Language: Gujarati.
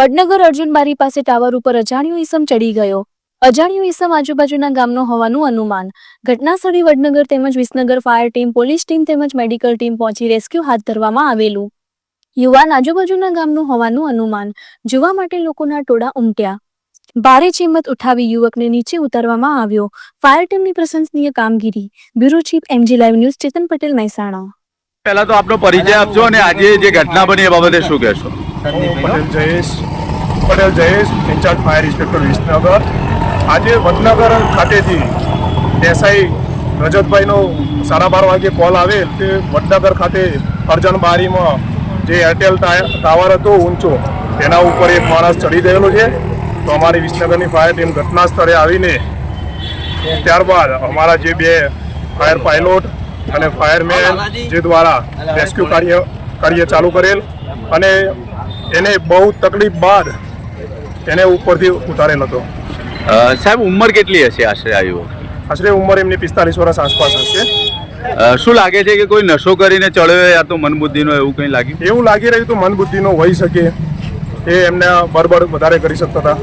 વડનગર અર્જુનબારી પાસે ટાવર ઉપર અજાણ્યો ઈસમ ચડી ગયો. અજાણ્યો ઈસમ આજુબાજુના ગામનો હોવાનું અનુમાન. ઘટનાસ્થળે વડનગર તેમજ Visnagar fire team, police team તેમજ મેડિકલ ટીમ પહોંચી રેસ્ક્યુ હાથ ધરવામાં આવેલું. યુવાન આજુબાજુના ગામનું હોવાનું અનુમાન. જોવા માટે લોકોના ટોળા ઉમટ્યા. ભારે ચીમત ઉઠાવી યુવકને નીચે ઉતારવામાં આવ્યો. ફાયર ટીમની પ્રશંસનીય કામગીરી. Bureau chief MG live news Chetan Patel, Mehsana. પહેલા તો આપનો પરિચય આપજો અને આજે જે ઘટના બની એ બાબતે શું કહેશો? Patel Jayesh, incharge fire inspector Visnagar. આજે વડનગર ખાતેથી દેસાઈ રજતભાઈનો 12:30 વાગે કોલ આવેલ કે વડનગર ખાતે અર્જનબારીમાં જે એરટેલ ટાવર હતો ઊંચો, તેના ઉપર એક માણસ ચડી ગયેલો છે. તો અમારી વિસનગરની ફાયર ટીમ ઘટના સ્થળે આવીને ત્યારબાદ અમારા જે 2 ફાયર પાયલોટ અને ફાયરમેન જે દ્વારા રેસ્ક્યુ કાર્ય ચાલુ કરેલ અને એને બહુ તકલીફ બાદ એને ઉપરથી ઉતારેલ હતો. સાહેબ, ઉંમર કેટલી હશે આશરે? આશરે ઉંમર એમની 45 વર્ષ આસપાસ હશે. શું લાગે છે કે કોઈ નશો કરીને ચડ્યો યા તો મનબુદ્ધિનો એવું કંઈ લાગ્યું? એવું લાગી રહ્યું તો મનબુદ્ધિનો હોઈ શકે. એ એમને બરબડ વધારે કરી શકતા હતા.